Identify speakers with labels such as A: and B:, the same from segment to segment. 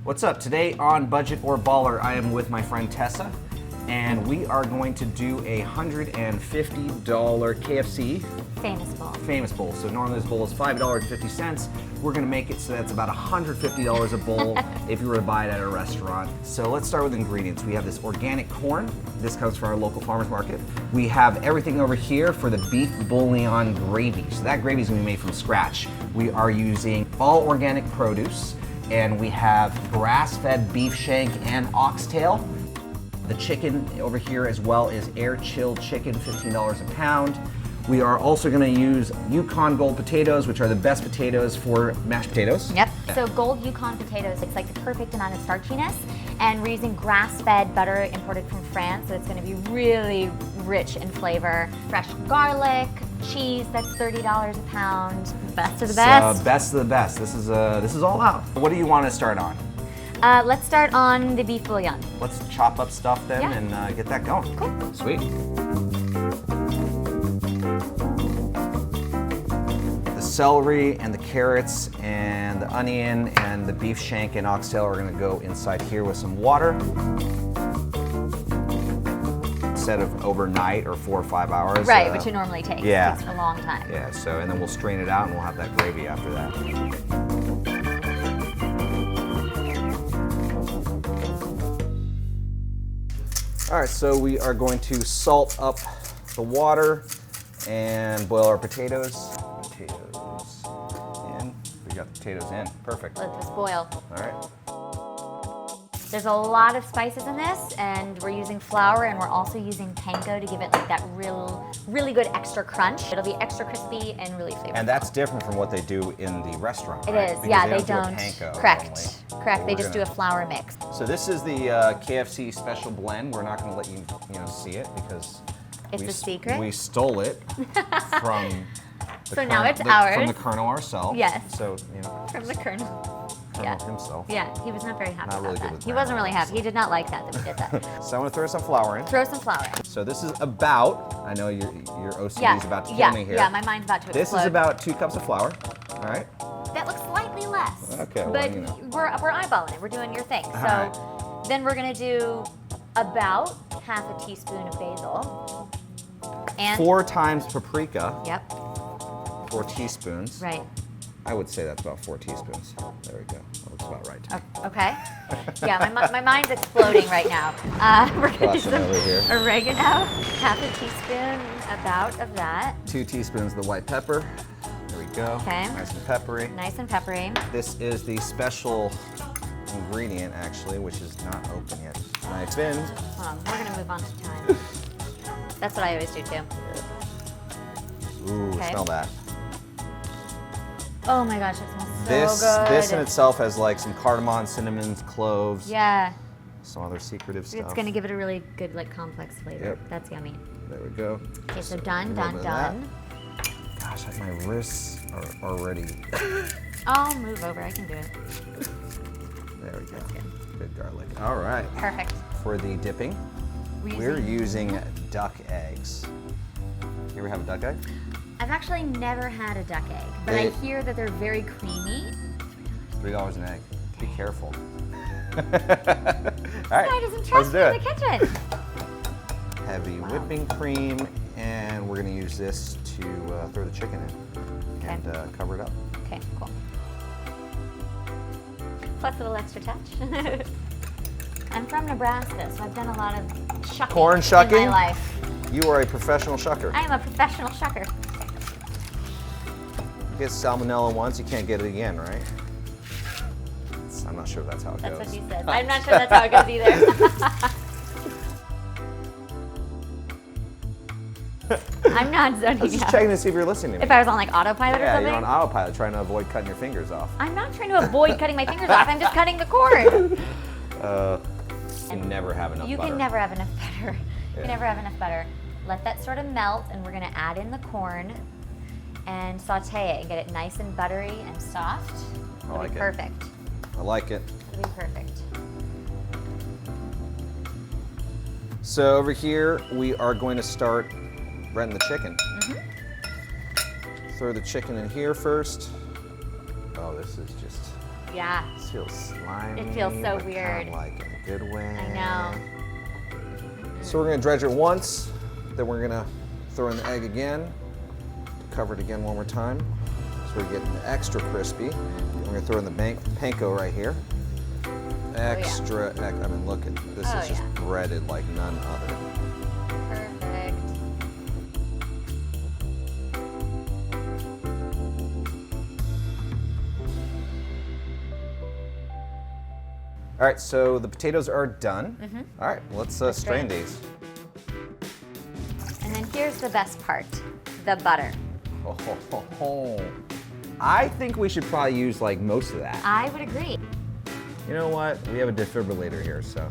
A: What's up? Today on Budget or Baller, I am with my friend Tessa, and we are going to do a $150 KFC Famous Bowl. So normally this bowl is $5.50. We're gonna make it so that's about $150 a bowl if you were to buy it at a restaurant. So let's start with ingredients. We have this organic corn. This comes from our local farmer's market. We have everything over here for the beef bouillon gravy. So that gravy is gonna be made from scratch. We are using all organic produce, and we have grass-fed beef shank and oxtail. The chicken over here as well is air-chilled chicken, $15 a pound. We are also gonna use Yukon Gold potatoes, which are the best potatoes for mashed potatoes.
B: Yep, so Gold Yukon potatoes, it's like the perfect amount of starchiness, and we're using grass-fed butter imported from France, so it's gonna be really rich in flavor. Fresh garlic, cheese, that's $30 a pound. Best of the best.
A: Best of the best. This is all out. What do you want to start on?
B: Let's start on the beef bouillon.
A: Let's chop up stuff then and get that going.
B: Cool.
A: Sweet. The celery and the carrots and the onion and the beef shank and oxtail are going to go inside here with some water. Instead of overnight or 4 or 5 hours.
B: Right, which it normally takes.
A: Yeah.
B: It takes a long time.
A: Yeah, so and then we'll strain it out and we'll have that gravy after that. All right, so we are going to salt up the water and boil our potatoes. Potatoes in. We got the potatoes in. Perfect.
B: Let this boil.
A: All right.
B: There's a lot of spices in this, and we're using flour, and we're also using panko to give it like that really good extra crunch. It'll be extra crispy and really flavorful.
A: And that's different from what they do in the restaurant,
B: It
A: right?
B: is,
A: Because
B: yeah,
A: they
B: they
A: don't.
B: don't.
A: Do a panko
B: Correct,
A: normally.
B: correct. They
A: We're
B: just do a flour mix.
A: So this is the KFC special blend. We're not going to let you see it because
B: It's a secret?
A: We stole it from the
B: So now it's ours.
A: From the Colonel ourselves.
B: Yes.
A: So
B: From the Colonel.
A: Colonel himself.
B: Yeah, he was not very happy
A: Not
B: about
A: really good
B: that.
A: with
B: He
A: grammar,
B: wasn't really happy.
A: so.
B: He did not like that we did that.
A: So I'm going to throw some flour in.
B: Throw some flour in.
A: So this is about. I know your OCD
B: Yeah.
A: is about to kill me here.
B: Yeah, my mind's about to explode.
A: This is about 2 cups of flour. All right.
B: That looks slightly less.
A: Okay, well,
B: But
A: you know.
B: we're eyeballing it. We're doing your thing. So
A: right.
B: then we're gonna do about half a teaspoon of basil. And
A: 4 times paprika.
B: Yep.
A: 4 teaspoons.
B: Right.
A: I would say that's about 4 teaspoons. There we go. That looks about right.
B: Okay. Yeah, my mind's exploding right now. We're gonna do
A: Flushing
B: some
A: over here.
B: oregano, half a teaspoon about of that.
A: 2 teaspoons of the white pepper. There we go.
B: Okay.
A: Nice and peppery.
B: Nice and peppery.
A: This is the special ingredient, actually, which is not open yet. Knife in.
B: Hold on, we're gonna move on to thyme. That's what I always do too.
A: Ooh,
B: Okay.
A: smell that.
B: Oh my gosh, it smells so good.
A: This in itself has like some cardamom, cinnamon, cloves,
B: Yeah.
A: some other secretive stuff.
B: It's gonna give it a really good, like, complex flavor.
A: Yep.
B: That's yummy.
A: There we go.
B: Okay, so
A: A
B: done,
A: little
B: done,
A: bit of that.
B: done.
A: Gosh, my wrists are already.
B: I'll move over. I can do it.
A: There we go.
B: That's good.
A: Good garlic. All right.
B: Perfect.
A: For the dipping, we're using duck eggs. You ever have a duck egg?
B: I've actually never had a duck egg, but I hear that they're very creamy.
A: $3 an egg. Be careful. All
B: This
A: right,
B: guy doesn't trust me
A: let's
B: in
A: do
B: the
A: it.
B: kitchen.
A: Heavy whipping cream, and we're gonna use this to throw the chicken in and cover it up.
B: Okay, cool. Plus a little extra touch. I'm from Nebraska, so I've done a lot of shucking
A: Corn shucking?
B: in my life.
A: You are a professional shucker.
B: I am a professional shucker.
A: You get salmonella once, you can't get it again, right? I'm not sure if that's how it
B: That's
A: goes.
B: what she said. I'm not sure that's how it goes either. I'm not
A: I was
B: zoning
A: just
B: out.
A: checking to see if you're listening to me.
B: If I was on like autopilot or
A: Yeah,
B: something.
A: you're on autopilot trying to avoid cutting your fingers off.
B: I'm not trying to avoid cutting my fingers off. I'm just cutting the cord.
A: You can never have enough
B: You
A: butter.
B: can never have enough butter. You
A: Yeah.
B: can never have enough butter. Let that sort of melt, and we're gonna add in the corn and saute it and get it nice and buttery and soft. It'll
A: like
B: be
A: it.
B: perfect.
A: I like it.
B: It'll be perfect.
A: So over here, we are going to start renting the chicken. Throw the chicken in here first. Oh, this is just
B: Yeah.
A: This feels slimy.
B: It feels so
A: but
B: weird.
A: Kind of like in a good way.
B: I know.
A: So we're gonna dredge it once, then we're gonna throw in the egg again, cover it again one more time, so we're getting extra crispy. We're gonna throw in the panko right here. Extra, I mean, look at this. Is just breaded like none other.
B: Perfect.
A: All right, so the potatoes are done. All right, let's strain these.
B: And then here's the best part, the butter.
A: I think we should probably use like most of that.
B: I would agree.
A: You know what? We have a defibrillator here, so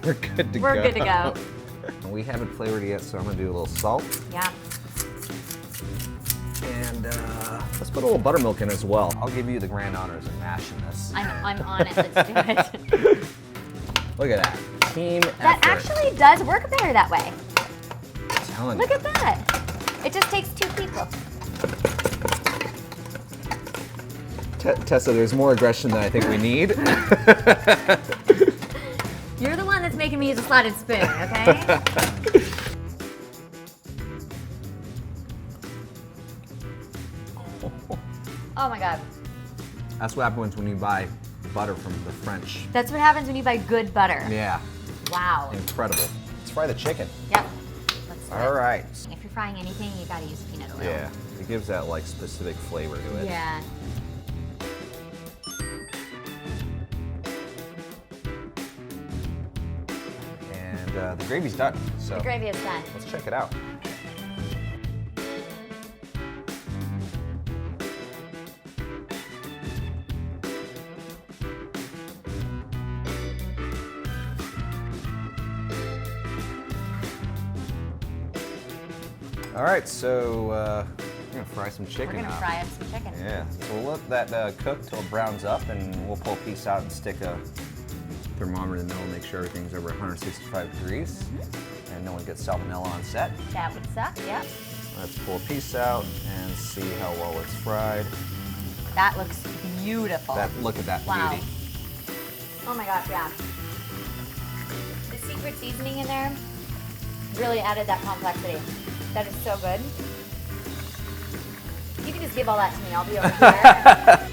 A: we're good to go.
B: We're good to go.
A: We haven't flavored it yet, so I'm gonna do a little salt.
B: Yeah.
A: And let's put a little buttermilk in as well. I'll give you the grand honors of mashing this.
B: I'm on it. Let's do it.
A: Look at that. Team
B: That
A: effort.
B: actually does work better that way.
A: I'm telling
B: Look
A: you.
B: at that. It just takes 2 people.
A: Tessa, there's more aggression than I think we need.
B: You're the one that's making me use a slotted spoon, okay? Oh my God.
A: That's what happens when you buy butter from the French.
B: That's what happens when you buy good butter.
A: Yeah,
B: Wow.
A: incredible. Let's fry the chicken.
B: Yep. Let's do it.
A: All right.
B: If you're frying anything, you gotta use peanut oil.
A: Yeah, it gives that like specific flavor to it.
B: Yeah.
A: And the gravy's done, so
B: The gravy is done.
A: let's check it out. All right, so we're gonna fry some chicken
B: We're gonna
A: up.
B: fry up some chicken.
A: Yeah, so we'll let that cook till it browns up, and we'll pull a piece out and stick a thermometer in the middle, make sure everything's over 165 degrees, and no one gets salmonella on set.
B: That would suck, yep.
A: Let's pull a piece out and see how well it's fried.
B: That looks beautiful.
A: Look at that
B: Wow.
A: beauty.
B: Oh my gosh, yeah. The secret seasoning in there really added that complexity. That is so good. You can just give all that to me. I'll be over here.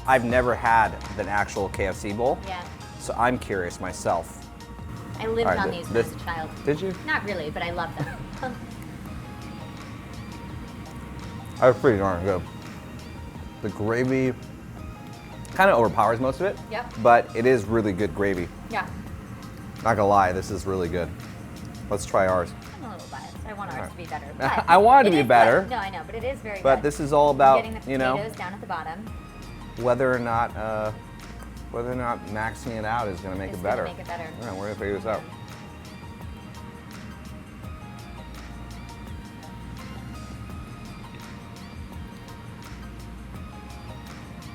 A: I've never had an actual KFC bowl,
B: Yeah.
A: so I'm curious myself.
B: I lived
A: All right,
B: on these when I was a child.
A: Did you?
B: Not really, but I love them.
A: That was pretty darn good. The gravy kind of overpowers most of it.
B: Yep.
A: But it is really good gravy.
B: Yeah.
A: Not gonna lie, this is really good. Let's try ours.
B: I'm a little biased. I want ours to be better.
A: I
B: but
A: want it to be
B: is
A: better.
B: good. No, I know, but it is very
A: But
B: good.
A: this is all about,
B: Getting the
A: you
B: potatoes
A: know,
B: down at the bottom.
A: whether or not maxing it out is gonna make
B: It's
A: it
B: gonna
A: better.
B: make it better.
A: Yeah, we're gonna figure this out.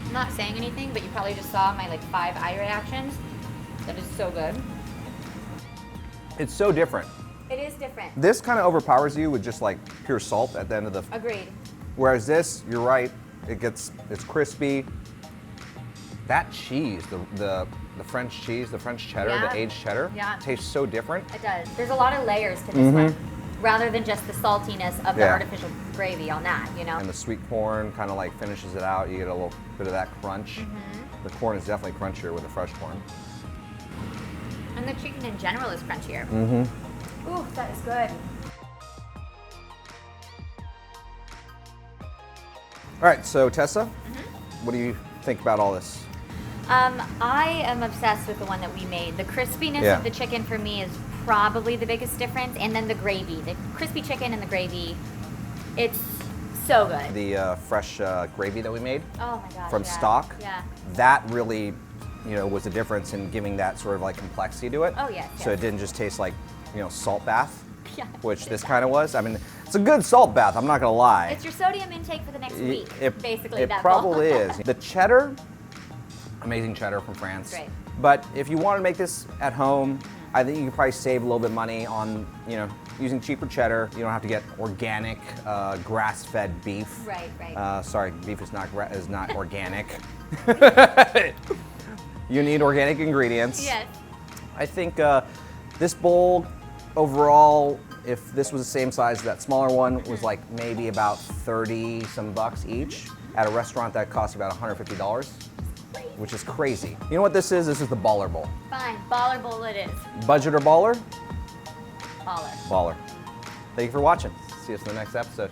B: I'm not saying anything, but you probably just saw my like 5 eye reactions. That is so good.
A: It's so different.
B: It is different.
A: This kind of overpowers you with just like pure salt at the end of the.
B: Agreed.
A: Whereas this, you're right, it's crispy. That cheese, the French cheese, the French cheddar,
B: Yeah.
A: the aged cheddar,
B: Yeah.
A: tastes so different.
B: It does. There's a lot of layers to this one, rather than just the saltiness of the
A: Yeah.
B: artificial gravy on that, you know?
A: And the sweet corn kind of like finishes it out. You get a little bit of that crunch. The corn is definitely crunchier with the fresh corn.
B: And the chicken in general is crunchier. Ooh, that is good.
A: All right, so Tessa, what do you think about all this?
B: I am obsessed with the one that we made. The crispiness
A: Yeah.
B: of the chicken for me is probably the biggest difference, and then the gravy. The crispy chicken and the gravy, it's So good.
A: the fresh gravy that we made
B: Oh my gosh.
A: from
B: yeah.
A: stock.
B: Yeah.
A: That really, was the difference in giving that sort of like complexity to it.
B: Oh, yes,
A: So
B: yes.
A: it didn't just taste like, salt bath,
B: Yeah.
A: which this kind of was. I mean, it's a good salt bath, I'm not gonna lie.
B: It's your sodium intake for the next week, basically.
A: It
B: that
A: probably
B: bowl.
A: is. The cheddar, amazing cheddar from France.
B: Great.
A: But if you want to make this at home, I think you can probably save a little bit of money on, using cheaper cheddar. You don't have to get organic, grass-fed beef.
B: Right, right.
A: Sorry, beef is not organic. You need organic ingredients.
B: Yes.
A: I think this bowl overall, if this was the same size as that smaller one, was like maybe about 30 some bucks each. At a restaurant that costs about $150, which is crazy. You know what this is? This is the Baller Bowl.
B: Fine. Baller bowl it is.
A: Budget or baller?
B: Baller.
A: Baller. Thank you for watching. See us in the next episode.